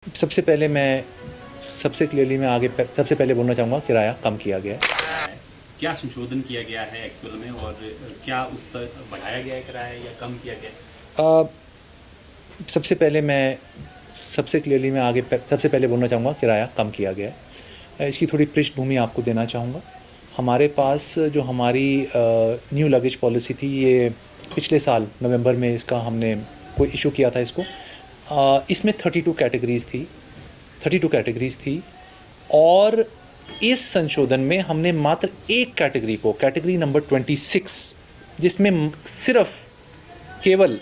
सबसे पहले मैं सबसे क्लियरली मैं आगे सबसे पहले बोलना चाहूँगा किराया कम किया गया है। क्या संशोधन किया गया है एक्चुअल में, और क्या उससे बढ़ाया गया है किराया या कम किया गया है? सबसे पहले मैं सबसे क्लियरली मैं आगे सबसे पहले बोलना चाहूँगा किराया कम किया गया है। इसकी थोड़ी पृष्ठभूमि आपको देना चाहूँगा। हमारे पास जो हमारी न्यू लगेज पॉलिसी थी, ये पिछले साल नवंबर में इसका हमने कोई इशू किया था इसको। इसमें 32 कैटेगरीज़ थी और इस संशोधन में हमने मात्र एक कैटेगरी को, कैटेगरी नंबर 26, जिसमें सिर्फ केवल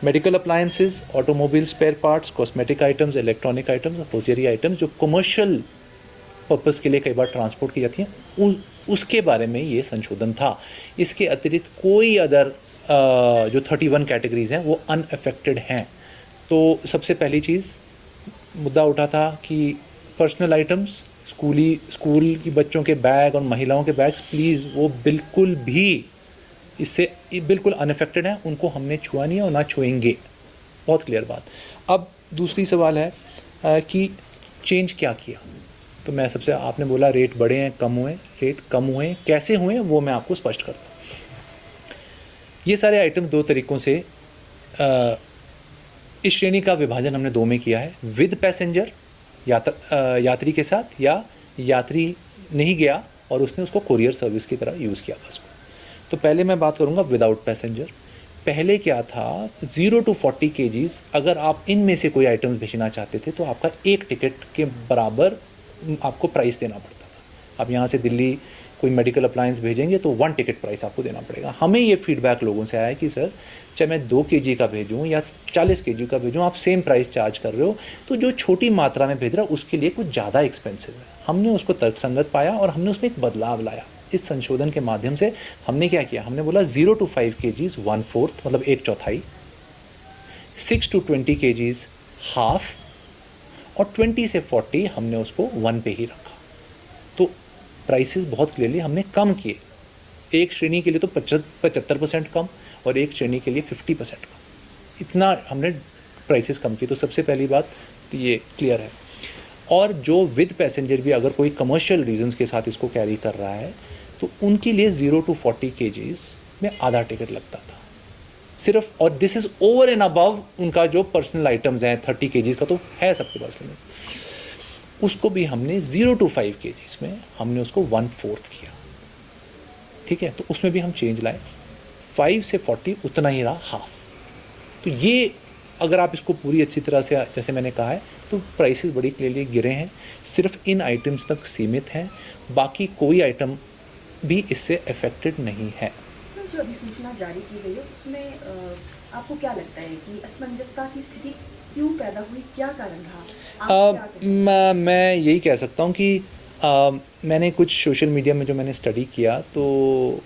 medical appliances, automobile spare parts, cosmetic items, electronic items, hosiery items जो कमर्शियल पर्पस के लिए कई बार ट्रांसपोर्ट की जाती हैं, उसके बारे में ये संशोधन था। इसके अतिरिक्त कोई अदर जो 31 कैटेगरीज़ हैं वो अनअफेक्टेड हैं। तो सबसे पहली चीज़ मुद्दा उठा था कि पर्सनल आइटम्स, स्कूल की बच्चों के बैग और महिलाओं के बैग्स, प्लीज़ वो बिल्कुल भी इससे बिल्कुल अनअफेक्टेड हैं, उनको हमने छुआ नहीं है और ना छुएंगे। बहुत क्लियर बात। अब दूसरी सवाल है कि चेंज क्या किया। तो मैं सबसे, आपने बोला रेट बढ़े हैं, कम हुए, रेट कम हुए, कैसे हुए वो मैं आपको स्पष्ट करता हूँ। ये सारे आइटम दो तरीक़ों से इस श्रेणी का विभाजन हमने दो में किया है, विद पैसेंजर, यात्री के साथ, या यात्री नहीं गया और उसने उसको कोरियर सर्विस की तरह यूज़ किया उसको। तो पहले मैं बात करूँगा विदाउट पैसेंजर। पहले क्या था, 0 to 40 kgs अगर आप इनमें से कोई आइटम्स भेजना चाहते थे तो आपका एक टिकट के बराबर आपको प्राइस देना पड़ता था। अब यहाँ से दिल्ली कोई मेडिकल अप्लायंस भेजेंगे तो 1 टिकट प्राइस आपको देना पड़ेगा। हमें ये फीडबैक लोगों से आया है कि सर, चाहे मैं 2 kg का भेजूँ या 40 kg का भेजूँ, आप सेम प्राइस चार्ज कर रहे हो, तो जो छोटी मात्रा में भेज रहा है उसके लिए कुछ ज़्यादा एक्सपेंसिव है। हमने उसको तर्कसंगत पाया और हमने उसमें एक बदलाव लाया। इस संशोधन के माध्यम से हमने क्या किया, हमने बोला 0 to 5 kgs 1/4, मतलब एक चौथाई, 6 to 20 kgs हाफ, और 20 से 40 हमने उसको 1 पे ही रखा। तो प्राइसेस बहुत क्लियरली हमने कम किए। एक श्रेणी के लिए तो 75% कम और एक श्रेणी के लिए 50% कम, इतना हमने प्राइसेस कम किए। तो सबसे पहली बात तो ये क्लियर है। और जो विद पैसेंजर भी अगर कोई कमर्शियल रीजंस के साथ इसको कैरी कर रहा है तो उनके लिए 0 to 40 kgs में आधा टिकट लगता था सिर्फ। और this is over and above उनका जो पर्सनल आइटम्स हैं, 30 kgs का तो है सबके पास लिमिट, उसको भी हमने 0 to 5 kgs में हमने उसको 1/4 किया। ठीक है, तो उसमें भी हम चेंज लाए। 5 से 40 उतना ही रहा, हाफ। तो ये अगर आप इसको पूरी अच्छी तरह से, जैसे मैंने कहा है, तो प्राइसेस बड़ी क्लियरली गिरे हैं, सिर्फ इन आइटम्स तक सीमित हैं, बाकी कोई आइटम भी इससे अफेक्टेड नहीं है। सर, जो अभी सूचना जारी की गई है उसमें आपको क्या लगता है कि असमंजसता की स्थिति क्यों पैदा हुई, क्या कारण रहा? मैं यही कह सकता हूँ कि मैंने कुछ सोशल मीडिया में जो मैंने स्टडी किया तो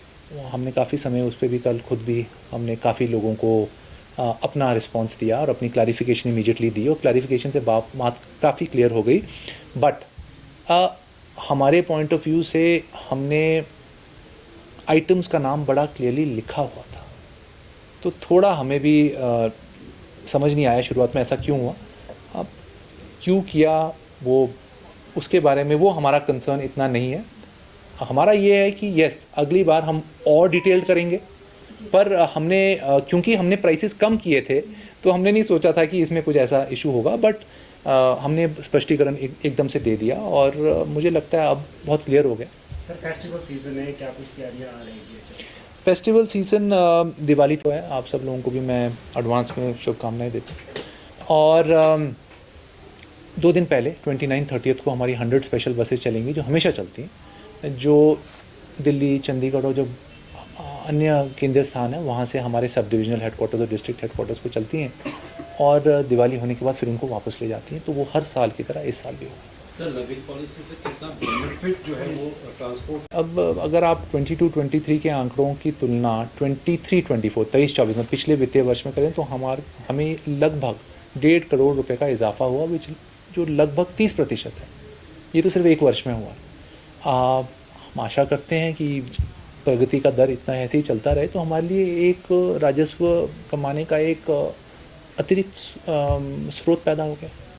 हमने काफ़ी समय उस पर भी, कल खुद भी हमने काफ़ी लोगों को अपना रिस्पांस दिया और अपनी क्लैरिफिकेशन इमीडिएटली दी, और क्लैरिफिकेशन से बात काफ़ी क्लियर हो गई। बट हमारे पॉइंट ऑफ व्यू से हमने आइटम्स का नाम बड़ा क्लियरली लिखा हुआ था, तो थोड़ा हमें भी समझ नहीं आया शुरुआत में ऐसा क्यों हुआ। अब क्यों किया वो, उसके बारे में वो हमारा कंसर्न इतना नहीं है। हमारा ये है कि यस, अगली बार हम और डिटेल्ड करेंगे, पर हमने क्योंकि हमने प्राइसेस कम किए थे तो हमने नहीं सोचा था कि इसमें कुछ ऐसा इशू होगा। बट हमने स्पष्टीकरण एकदम से दे दिया और मुझे लगता है अब बहुत क्लियर हो गया। सर, फेस्टिवल सीजन है, क्या कुछ तैयारियां आ रही है? फेस्टिवल सीज़न, दिवाली तो है, आप सब लोगों को भी मैं एडवांस में शुभकामनाएं देता हूँ। और 2 दिन पहले 29, 30 को हमारी 100 स्पेशल बसेस चलेंगी जो हमेशा चलती हैं, जो दिल्ली, चंडीगढ़ और जो अन्य केंद्रीय स्थान है वहाँ से हमारे सब डिविजनल हेडक्वार्टर्स और डिस्ट्रिक्ट हेडक्वार्टर्स को चलती हैं, और दिवाली होने के बाद फिर उनको वापस ले जाती हैं। तो वो हर साल की तरह इस साल भी होगा। सर, लगेज पॉलिसी से कितना बेनिफिट जो है वो ट्रांसपोर्ट? अब अगर आप 22-23 के आंकड़ों की तुलना 23-24 में पिछले वित्तीय वर्ष में करें तो हमें लगभग 1.5 करोड़ रुपए का इजाफा हुआ, जो लगभग 30% है। ये तो सिर्फ एक वर्ष में हुआ। हम आशा करते हैं कि प्रगति का दर इतना ऐसे ही चलता रहे तो हमारे लिए एक राजस्व कमाने का एक अतिरिक्त स्रोत पैदा हो गया।